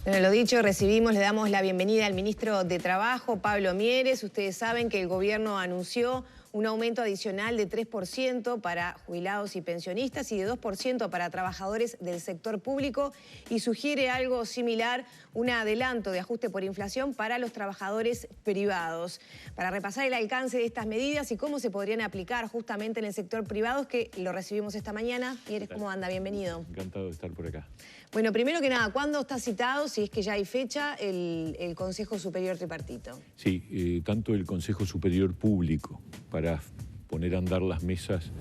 Bueno, lo dicho, le damos la bienvenida al ministro de Trabajo, Pablo Mieres. Ustedes saben que el gobierno anunció un aumento adicional de 3% para jubilados y pensionistas y de 2% para trabajadores del sector público y sugiere algo similar, un adelanto de ajuste por inflación para los trabajadores privados. Para repasar el alcance de estas medidas y cómo se podrían aplicar justamente en el sector privado, que lo recibimos esta mañana. Mieres, ¿cómo anda? Bienvenido. Encantado de estar por acá. Bueno, primero que nada, ¿cuándo está citado, si es que ya hay fecha, el Consejo Superior Tripartito? Sí, tanto el Consejo Superior Público para poner a andar las mesas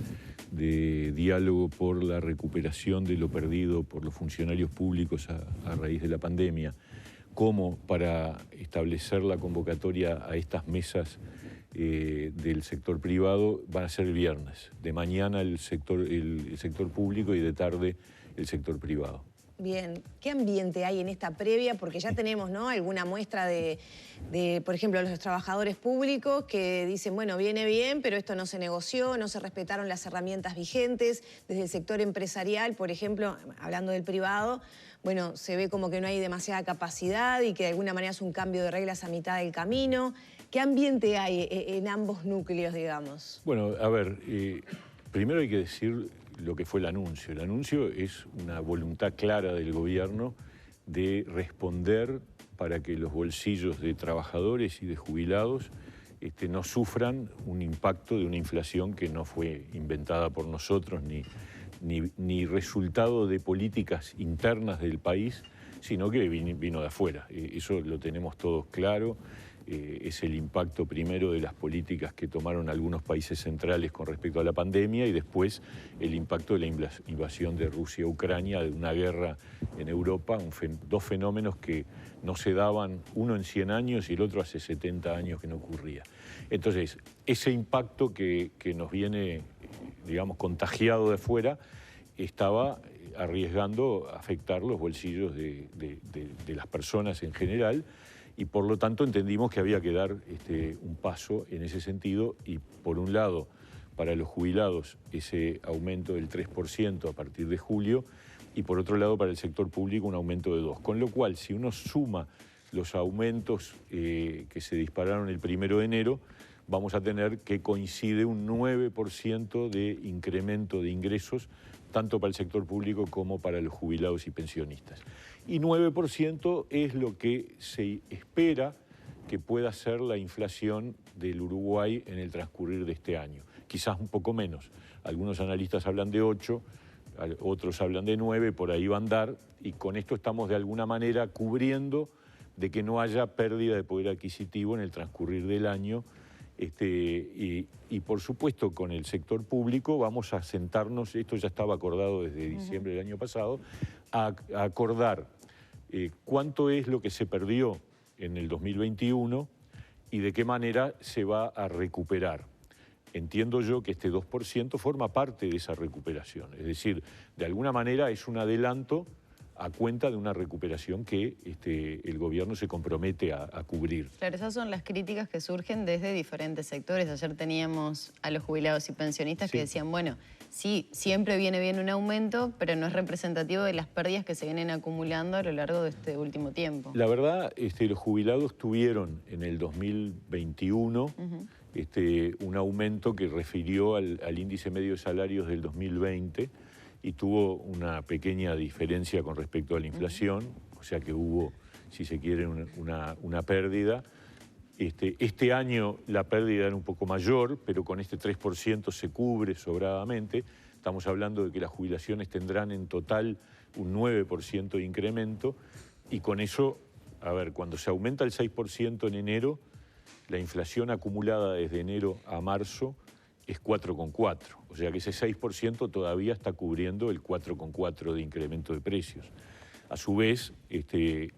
de diálogo por la recuperación de lo perdido por los funcionarios públicos a raíz de la pandemia, como para establecer la convocatoria a estas mesas del sector privado, van a ser el viernes. De mañana el sector público y de tarde el sector privado. Bien, ¿qué ambiente hay en esta previa? Porque ya tenemos, ¿no?, alguna muestra de, por ejemplo, los trabajadores públicos que dicen, bueno, viene bien, pero esto no se negoció, no se respetaron las herramientas vigentes. Desde el sector empresarial, por ejemplo, hablando del privado, bueno, se ve como que no hay demasiada capacidad y que de alguna manera es un cambio de reglas a mitad del camino. ¿Qué ambiente hay en ambos núcleos, digamos? Bueno, a ver, primero hay que decir lo que fue el anuncio. El anuncio es una voluntad clara del gobierno de responder para que los bolsillos de trabajadores y de jubilados no sufran un impacto de una inflación que no fue inventada por nosotros ni resultado de políticas internas del país, sino que vino de afuera. Eso lo tenemos todos claro. Es el impacto primero de las políticas que tomaron algunos países centrales con respecto a la pandemia y después el impacto de la invasión de Rusia a Ucrania, de una guerra en Europa, dos fenómenos que no se daban, uno en 100 años y el otro hace 70 años que no ocurría. Entonces, ese impacto que nos viene, digamos, contagiado de fuera, estaba arriesgando afectar los bolsillos de las personas en general. Y por lo tanto entendimos que había que dar un paso en ese sentido y por un lado para los jubilados ese aumento del 3% a partir de julio y por otro lado para el sector público un aumento de 2%. Con lo cual si uno suma los aumentos que se dispararon el 1 de enero, vamos a tener que coincide un 9% de incremento de ingresos tanto para el sector público como para los jubilados y pensionistas. Y 9% es lo que se espera que pueda ser la inflación del Uruguay en el transcurrir de este año. Quizás un poco menos. Algunos analistas hablan de 8, otros hablan de 9, por ahí va a andar, y con esto estamos de alguna manera cubriendo de que no haya pérdida de poder adquisitivo en el transcurrir del año. Y por supuesto con el sector público vamos a sentarnos, esto ya estaba acordado desde diciembre del año pasado, a acordar cuánto es lo que se perdió en el 2021 y de qué manera se va a recuperar. Entiendo yo que este 2% forma parte de esa recuperación, es decir, de alguna manera es un adelanto a cuenta de una recuperación que el gobierno se compromete a cubrir. Claro, esas son las críticas que surgen desde diferentes sectores. Ayer teníamos a los jubilados y pensionistas que decían, bueno, sí, siempre viene bien un aumento, pero no es representativo de las pérdidas que se vienen acumulando a lo largo de este último tiempo. La verdad, los jubilados tuvieron en el 2021 un aumento que refirió al índice medio de salarios del 2020, y tuvo una pequeña diferencia con respecto a la inflación, o sea que hubo, si se quiere, una pérdida. Este año la pérdida era un poco mayor, pero con este 3% se cubre sobradamente. Estamos hablando de que las jubilaciones tendrán en total un 9% de incremento, y con eso, a ver, cuando se aumenta el 6% en enero, la inflación acumulada desde enero a marzo es 4,4%, o sea que ese 6% todavía está cubriendo el 4,4% de incremento de precios. A su vez,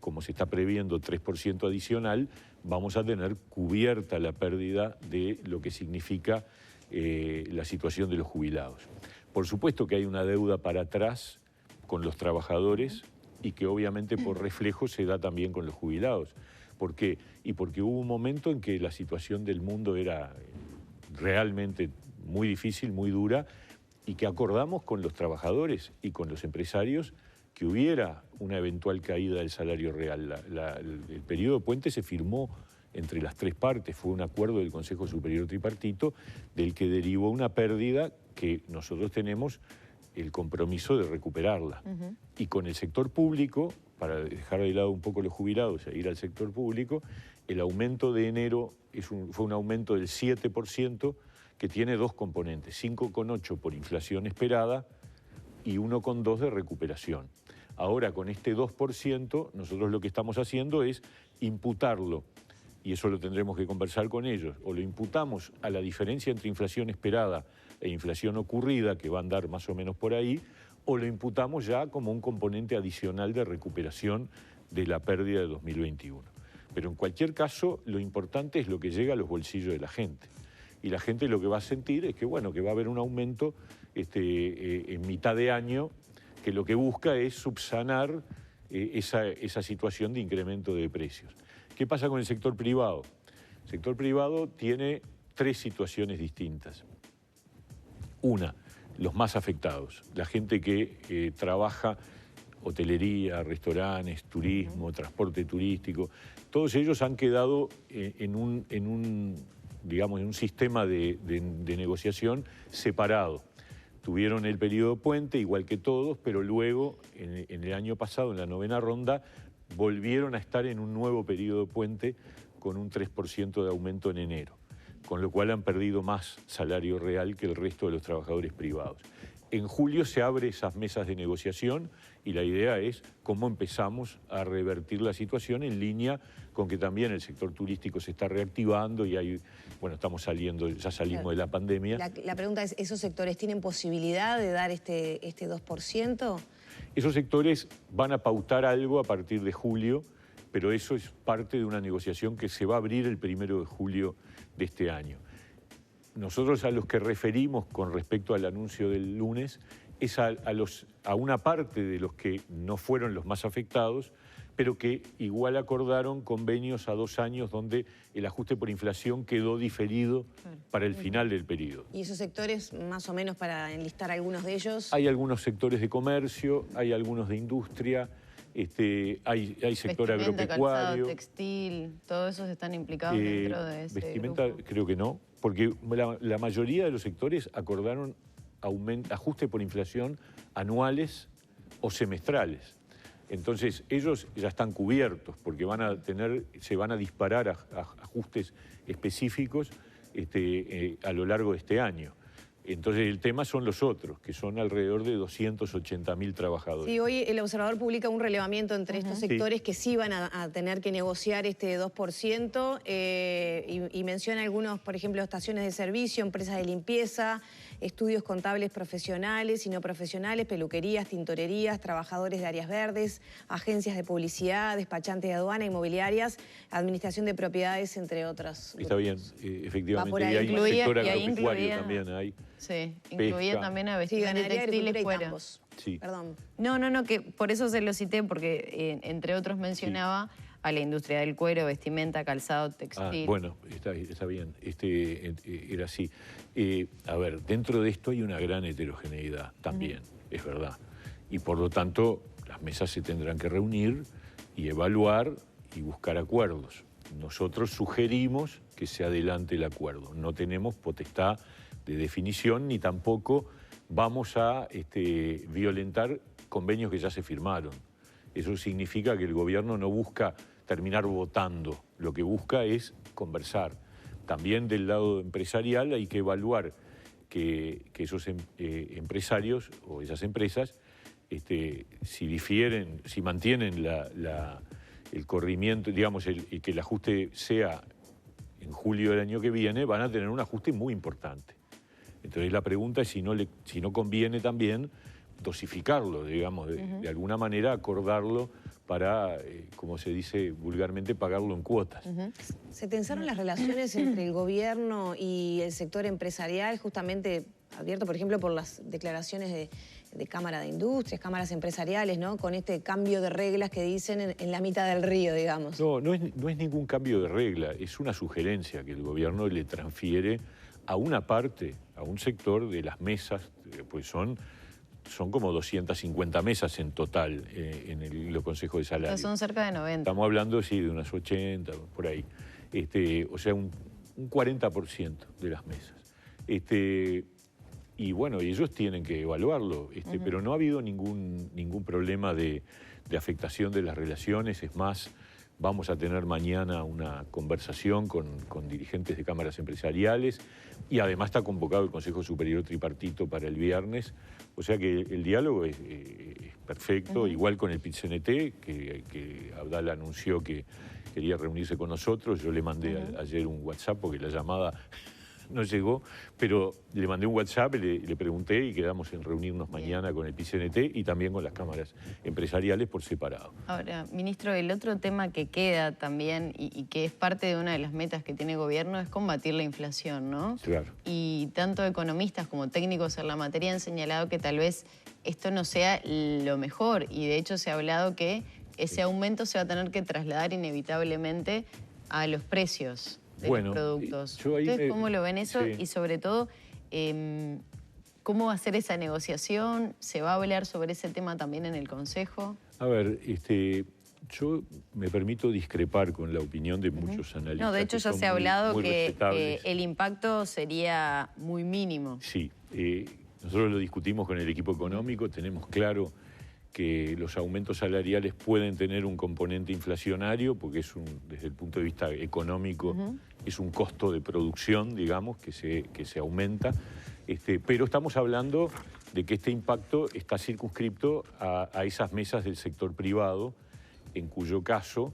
como se está previendo 3% adicional, vamos a tener cubierta la pérdida de lo que significa la situación de los jubilados. Por supuesto que hay una deuda para atrás con los trabajadores y que obviamente por reflejo se da también con los jubilados. ¿Por qué? Y porque hubo un momento en que la situación del mundo era realmente muy difícil, muy dura, y que acordamos con los trabajadores y con los empresarios que hubiera una eventual caída del salario real. El periodo de puente se firmó entre las tres partes, fue un acuerdo del Consejo Superior Tripartito del que derivó una pérdida que nosotros tenemos el compromiso de recuperarla. Y con el sector público, para dejar de lado un poco los jubilados e ir al sector público, el aumento de enero fue un aumento del 7% que tiene dos componentes, 5,8 por inflación esperada y 1,2 de recuperación. Ahora, con este 2%, nosotros lo que estamos haciendo es imputarlo, y eso lo tendremos que conversar con ellos, o lo imputamos a la diferencia entre inflación esperada e inflación ocurrida, que va a andar más o menos por ahí, o lo imputamos ya como un componente adicional de recuperación de la pérdida de 2021. Pero en cualquier caso, lo importante es lo que llega a los bolsillos de la gente. Y la gente lo que va a sentir es que, bueno, que va a haber un aumento en mitad de año, que lo que busca es subsanar esa situación de incremento de precios. ¿Qué pasa con el sector privado? El sector privado tiene tres situaciones distintas. Una, los más afectados, la gente que trabaja hotelería, restaurantes, turismo, transporte turístico, todos ellos han quedado en un sistema de negociación separado. Tuvieron el periodo puente, igual que todos, pero luego, en el año pasado, en la 9ª ronda, volvieron a estar en un nuevo periodo puente con un 3% de aumento en enero, con lo cual han perdido más salario real que el resto de los trabajadores privados. En julio se abren esas mesas de negociación y la idea es cómo empezamos a revertir la situación en línea con que también el sector turístico se está reactivando y estamos saliendo, ya salimos de la pandemia. La pregunta es, ¿esos sectores tienen posibilidad de dar este 2%? Esos sectores van a pautar algo a partir de julio, pero eso es parte de una negociación que se va a abrir el 1 de julio de este año. Nosotros a los que referimos con respecto al anuncio del lunes es a una parte de los que no fueron los más afectados, pero que igual acordaron convenios a 2 años donde el ajuste por inflación quedó diferido para el final del periodo. ¿Y esos sectores, más o menos para enlistar algunos de ellos? Hay algunos sectores de comercio, hay algunos de industria, hay sector agropecuario. Calzado, textil, todos esos están implicados dentro de ese vestimenta grupo. Creo que no, porque la mayoría de los sectores acordaron ajuste por inflación anuales o semestrales. Entonces ellos ya están cubiertos porque se van a disparar ajustes específicos a lo largo de este año. Entonces el tema son los otros, que son alrededor de 280.000 trabajadores. Sí, hoy el Observador publica un relevamiento entre estos sectores que sí van a tener que negociar este 2% y menciona algunos, por ejemplo, estaciones de servicio, empresas de limpieza, estudios contables profesionales y no profesionales, peluquerías, tintorerías, trabajadores de áreas verdes, agencias de publicidad, despachantes de aduana, inmobiliarias, administración de propiedades, entre otros. Está bien, efectivamente. Y hay un sector agropecuario también. Sí, incluía también a vestimenta, textiles, cuero. Sí. Perdón. No, que por eso se lo cité, porque entre otros mencionaba a la industria del cuero, vestimenta, calzado, textil. Bueno, está bien, era así. A ver, dentro de esto hay una gran heterogeneidad también, es verdad. Y por lo tanto, las mesas se tendrán que reunir y evaluar y buscar acuerdos. Nosotros sugerimos que se adelante el acuerdo. No tenemos potestad de definición ni tampoco vamos a violentar convenios que ya se firmaron. Eso significa que el gobierno no busca terminar votando, lo que busca es conversar. También del lado empresarial hay que evaluar que esos empresarios o esas empresas, si mantienen el corrimiento, digamos, que el ajuste sea en julio del año que viene, van a tener un ajuste muy importante. Entonces la pregunta es si no conviene también dosificarlo, digamos, de alguna manera acordarlo para, como se dice vulgarmente, pagarlo en cuotas. ¿Se tensaron las relaciones entre el gobierno y el sector empresarial, justamente abierto, por ejemplo, por las declaraciones de Cámara de Industrias, cámaras empresariales, ¿no? Con este cambio de reglas que dicen en la mitad del río, digamos? No es ningún cambio de regla, es una sugerencia que el gobierno le transfiere a una parte, a un sector de las mesas, pues son son como 250 mesas en total en los consejos de salario. Son cerca de 90. Estamos hablando, sí, de unas 80, por ahí. O sea, un 40% de las mesas. Y bueno, ellos tienen que evaluarlo, pero no ha habido ningún problema de afectación de las relaciones. Es más, vamos a tener mañana una conversación con dirigentes de cámaras empresariales y además está convocado el Consejo Superior Tripartito para el viernes. O sea que el diálogo es perfecto, igual con el PIT-CNT, que Abdala anunció que quería reunirse con nosotros. Yo le mandé ayer un WhatsApp porque la llamada no llegó, pero le mandé un WhatsApp, le pregunté y quedamos en reunirnos mañana con el PIT-CNT y también con las cámaras empresariales por separado. Ahora, ministro, el otro tema que queda también y que es parte de una de las metas que tiene el gobierno es combatir la inflación, ¿no? Claro. Y tanto economistas como técnicos en la materia han señalado que tal vez esto no sea lo mejor y de hecho se ha hablado que ese aumento se va a tener que trasladar inevitablemente a los precios de los productos. ¿Ustedes cómo lo ven eso? Sí. Y sobre todo, ¿cómo va a ser esa negociación? ¿Se va a hablar sobre ese tema también en el Consejo? A ver, yo me permito discrepar con la opinión de muchos analistas. No, de hecho ya se ha hablado que el impacto sería muy mínimo. Sí, nosotros lo discutimos con el equipo económico, tenemos claro que los aumentos salariales pueden tener un componente inflacionario, porque desde el punto de vista económico es un costo de producción, digamos, que se aumenta. Pero estamos hablando de que este impacto está circunscripto a esas mesas del sector privado, en cuyo caso,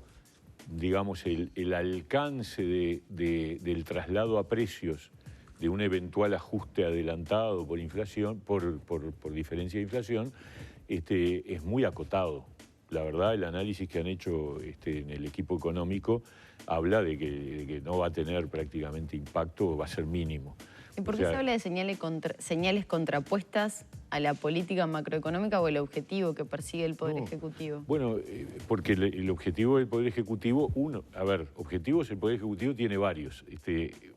digamos, el alcance del traslado a precios de un eventual ajuste adelantado por inflación, por diferencia de inflación, es muy acotado. La verdad, el análisis que han hecho en el equipo económico habla de que no va a tener prácticamente impacto, va a ser mínimo. ¿Y por qué se habla de señales contrapuestas a la política macroeconómica o el objetivo que persigue el Poder Ejecutivo? Bueno, porque el objetivo del Poder Ejecutivo, objetivos el Poder Ejecutivo tiene varios.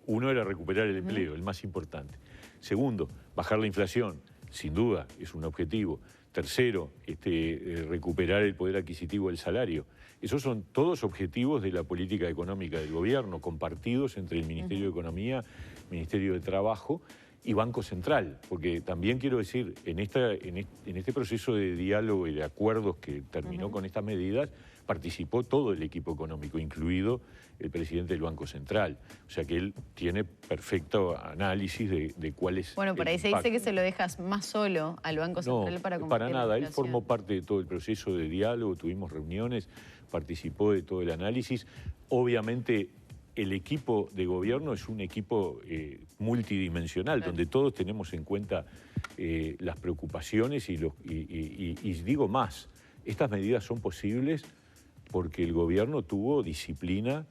Uno era recuperar el empleo, el más importante. Segundo, bajar la inflación, sin duda, es un objetivo. Tercero, recuperar el poder adquisitivo del salario. Esos son todos objetivos de la política económica del gobierno, compartidos entre el Ministerio de Economía, Ministerio de Trabajo y Banco Central. Porque también quiero decir, en este proceso de diálogo y de acuerdos que terminó con estas medidas, participó todo el equipo económico, incluido el presidente del Banco Central. O sea que él tiene perfecto análisis de cuál es. Bueno, por ahí se dice que se lo dejas más solo al Banco Central para combatir para nada. la Él formó parte de todo el proceso de diálogo, tuvimos reuniones, participó de todo el análisis. Obviamente el equipo de gobierno es un equipo multidimensional, donde todos tenemos en cuenta las preocupaciones y digo más, estas medidas son posibles porque el gobierno tuvo disciplina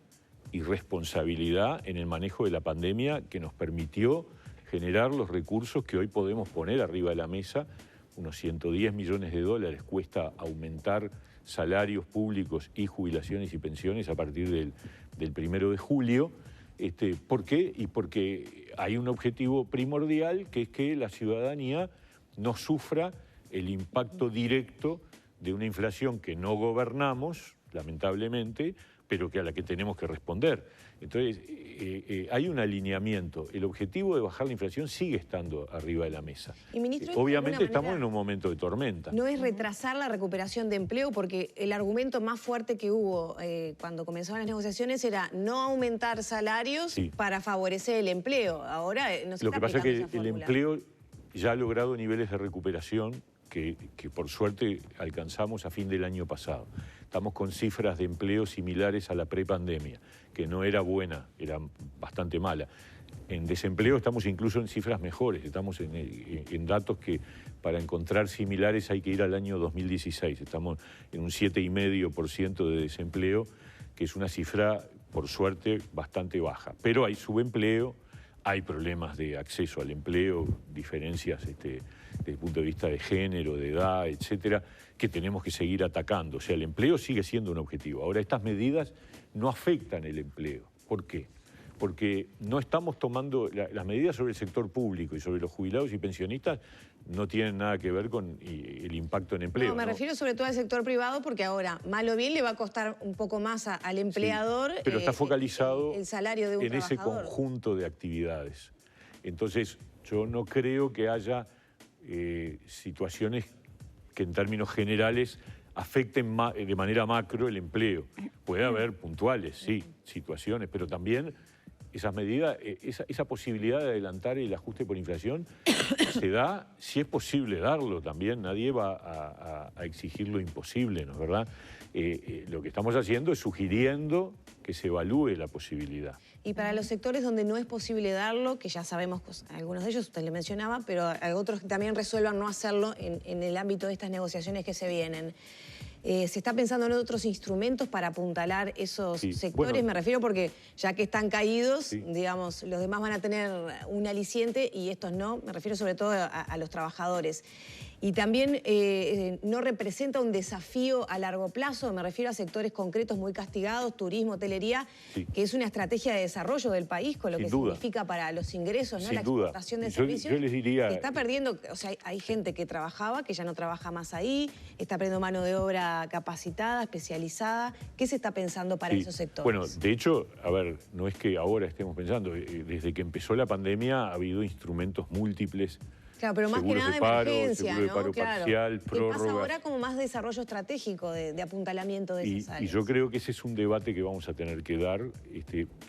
y responsabilidad en el manejo de la pandemia que nos permitió generar los recursos que hoy podemos poner arriba de la mesa. Unos 110 millones de dólares cuesta aumentar salarios públicos y jubilaciones y pensiones a partir del 1 de julio. ¿Por qué? Y porque hay un objetivo primordial, que es que la ciudadanía no sufra el impacto directo de una inflación que no gobernamos, lamentablemente, pero a la que tenemos que responder. Entonces, hay un alineamiento. El objetivo de bajar la inflación sigue estando arriba de la mesa. Y, ministro, obviamente estamos en un momento de tormenta. ¿No es retrasar la recuperación de empleo? Porque el argumento más fuerte que hubo cuando comenzaron las negociaciones era no aumentar salarios para favorecer el empleo. Ahora no se Lo que pasa es que el empleo ya ha logrado niveles de recuperación que por suerte alcanzamos a fin del año pasado. Estamos con cifras de empleo similares a la prepandemia, que no era buena, era bastante mala. En desempleo estamos incluso en cifras mejores, estamos en datos que para encontrar similares hay que ir al año 2016. Estamos en un 7,5% de desempleo, que es una cifra, por suerte, bastante baja. Pero hay subempleo, hay problemas de acceso al empleo, diferencias desde el punto de vista de género, de edad, etcétera, que tenemos que seguir atacando. O sea, el empleo sigue siendo un objetivo. Ahora, estas medidas no afectan el empleo. ¿Por qué? Porque no estamos tomando, las medidas sobre el sector público y sobre los jubilados y pensionistas no tienen nada que ver con el impacto en empleo. No, me refiero sobre todo al sector privado, porque ahora, mal o bien, le va a costar un poco más al empleador. Sí, pero está focalizado el salario de un en trabajador. ese conjunto de actividades. Entonces, yo no creo que haya situaciones que en términos generales afecten de manera macro el empleo. Puede haber puntuales, sí, situaciones, pero también esas medidas, esa posibilidad de adelantar el ajuste por inflación se da si es posible darlo también. Nadie va a exigir lo imposible, ¿no es verdad? Lo que estamos haciendo es sugiriendo que se evalúe la posibilidad. Y para los sectores donde no es posible darlo, que ya sabemos, algunos de ellos usted le mencionaba, pero hay otros que también resuelvan no hacerlo en el ámbito de estas negociaciones que se vienen. ¿Se está pensando en otros instrumentos para apuntalar esos sectores? Bueno, me refiero porque ya que están caídos, digamos, los demás van a tener un aliciente y estos no. Me refiero sobre todo a los trabajadores. Y también no representa un desafío a largo plazo, me refiero a sectores concretos muy castigados, turismo, hotelería, que es una estrategia de desarrollo del país, con lo que significa para los ingresos, ¿no? La exportación de servicios. Yo les diría... Que está perdiendo, o sea, hay gente que trabajaba, que ya no trabaja más ahí, está perdiendo mano de obra capacitada, especializada. ¿Qué se está pensando para esos sectores? Bueno, de hecho, a ver, no es que ahora estemos pensando, desde que empezó la pandemia ha habido instrumentos múltiples. Claro, pero más que nada de emergencia, seguro de paro parcial, prórrogas. ¿Qué pasa ahora como más desarrollo estratégico de apuntalamiento de esas áreas? Y yo creo que ese es un debate que vamos a tener que dar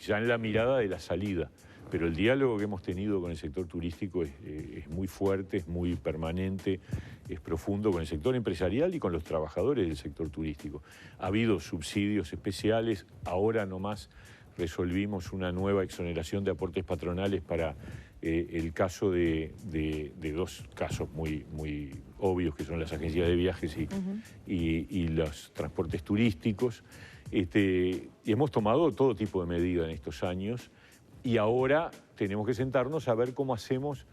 ya en la mirada de la salida. Pero el diálogo que hemos tenido con el sector turístico es muy fuerte, es muy permanente, es profundo con el sector empresarial y con los trabajadores del sector turístico. Ha habido subsidios especiales, ahora nomás resolvimos una nueva exoneración de aportes patronales para el caso de dos casos muy obvios, que son las agencias de viajes y los transportes turísticos. Y hemos tomado todo tipo de medidas en estos años y ahora tenemos que sentarnos a ver cómo hacemos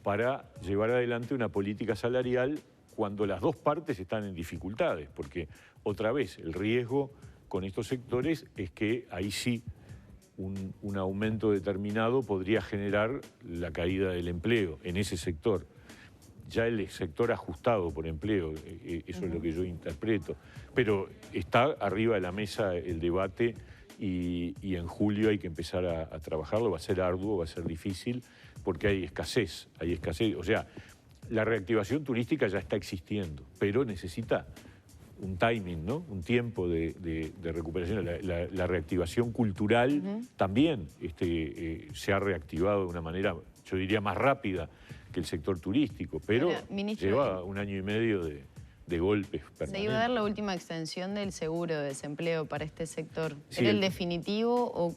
para llevar adelante una política salarial cuando las dos partes están en dificultades, porque otra vez el riesgo con estos sectores es que ahí sí un aumento determinado podría generar la caída del empleo en ese sector. Ya el sector ajustado por empleo, eso es lo que yo interpreto. Pero está arriba de la mesa el debate y en julio hay que empezar a trabajarlo. Va a ser arduo, va a ser difícil, porque hay escasez. O sea, la reactivación turística ya está existiendo, pero necesita un timing, ¿no? Un tiempo de recuperación. La reactivación cultural también se ha reactivado de una manera, yo diría, más rápida que el sector turístico, pero lleva un año y medio de golpes permanentes. ¿Se iba a dar la última extensión del seguro de desempleo para este sector? ¿Era el definitivo o,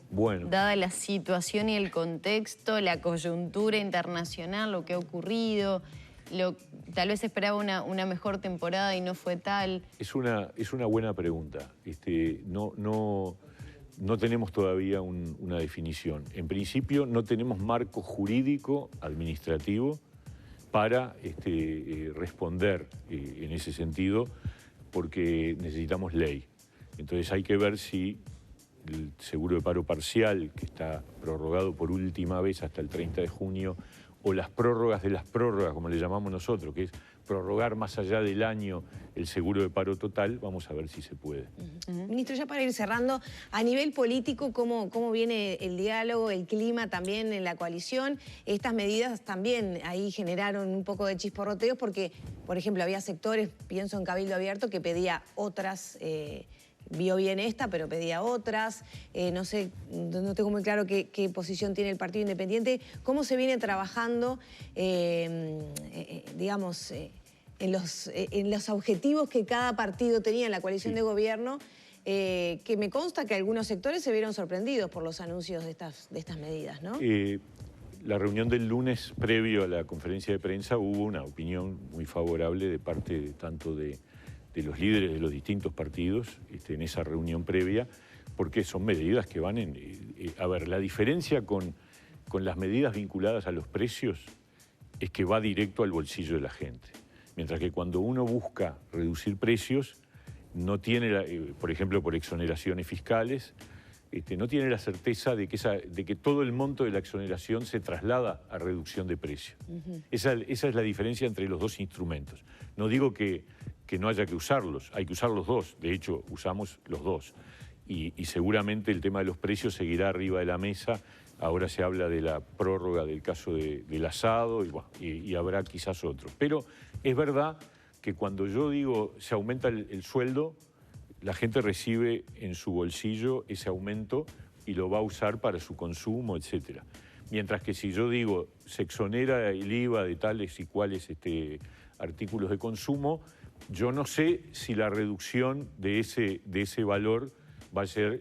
dada la situación y el contexto, la coyuntura internacional, lo que ha ocurrido, tal vez esperaba una mejor temporada y no fue tal? Es una buena pregunta. No tenemos todavía una definición. En principio no tenemos marco jurídico administrativo para responder en ese sentido, porque necesitamos ley. Entonces hay que ver si el seguro de paro parcial, que está prorrogado por última vez hasta el 30 de junio, o las prórrogas de las prórrogas, como le llamamos nosotros, que es prorrogar más allá del año el seguro de paro total, vamos a ver si se puede. Ministro, ya para ir cerrando, a nivel político, ¿cómo viene el diálogo, el clima también en la coalición? Estas medidas también ahí generaron un poco de chisporroteos porque, por ejemplo, había sectores, pienso en Cabildo Abierto, que pedía otras... vio bien esta, pero pedía otras. No sé, no tengo muy claro qué posición tiene el Partido Independiente. ¿Cómo se viene trabajando, digamos, en los objetivos que cada partido tenía en la coalición de gobierno? Que me consta que algunos sectores se vieron sorprendidos por los anuncios de estas medidas, ¿no? La reunión del lunes previo a la conferencia de prensa hubo una opinión muy favorable de parte tanto de los líderes de los distintos partidos en esa reunión previa, porque son medidas que van en... a ver, la diferencia con las medidas vinculadas a los precios es que va directo al bolsillo de la gente. Mientras que cuando uno busca reducir precios, no tiene, por ejemplo, por exoneraciones fiscales, no tiene la certeza de que todo el monto de la exoneración se traslada a reducción de precio. Esa es la diferencia entre los dos instrumentos. No digo que no haya que usarlos, hay que usar los dos. De hecho, usamos los dos. Y seguramente el tema de los precios seguirá arriba de la mesa. Ahora se habla de la prórroga del caso del asado y habrá quizás otro. Pero es verdad que cuando yo digo se aumenta el sueldo, la gente recibe en su bolsillo ese aumento y lo va a usar para su consumo, etc. Mientras que si yo digo se exonera el IVA de tales y cuales artículos de consumo, yo no sé si la reducción de ese valor va a ser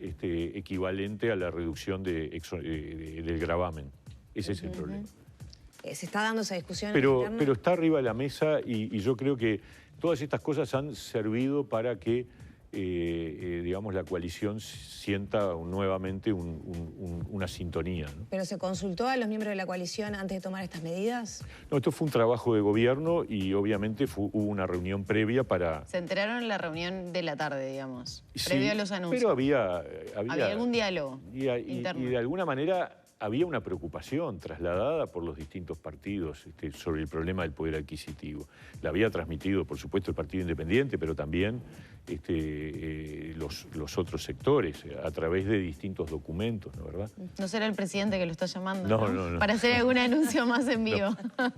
equivalente a la reducción del gravamen. Ese es el problema. ¿Se está dando esa discusión? Pero está arriba de la mesa y yo creo que todas estas cosas han servido para que digamos, la coalición sienta nuevamente una sintonía, ¿no? ¿Pero se consultó a los miembros de la coalición antes de tomar estas medidas? No, esto fue un trabajo de gobierno y obviamente hubo una reunión previa para... Se enteraron en la reunión de la tarde, digamos, Sí, previo a los anuncios. pero había algún diálogo interno. Y de alguna manera había una preocupación trasladada por los distintos partidos sobre el problema del poder adquisitivo. La había transmitido, por supuesto, el Partido Independiente, pero también los otros sectores, a través de distintos documentos, ¿no, verdad? ¿No será el presidente que lo está llamando? No. Para hacer algún anuncio más en vivo. Gracias.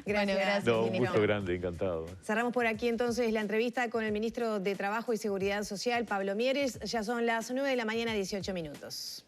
Bueno, gracias, No, un ministro. gusto grande, encantado. Cerramos por aquí entonces la entrevista con el ministro de Trabajo y Seguridad Social, Pablo Mieres. Ya son las 9 de la mañana, 18 minutos.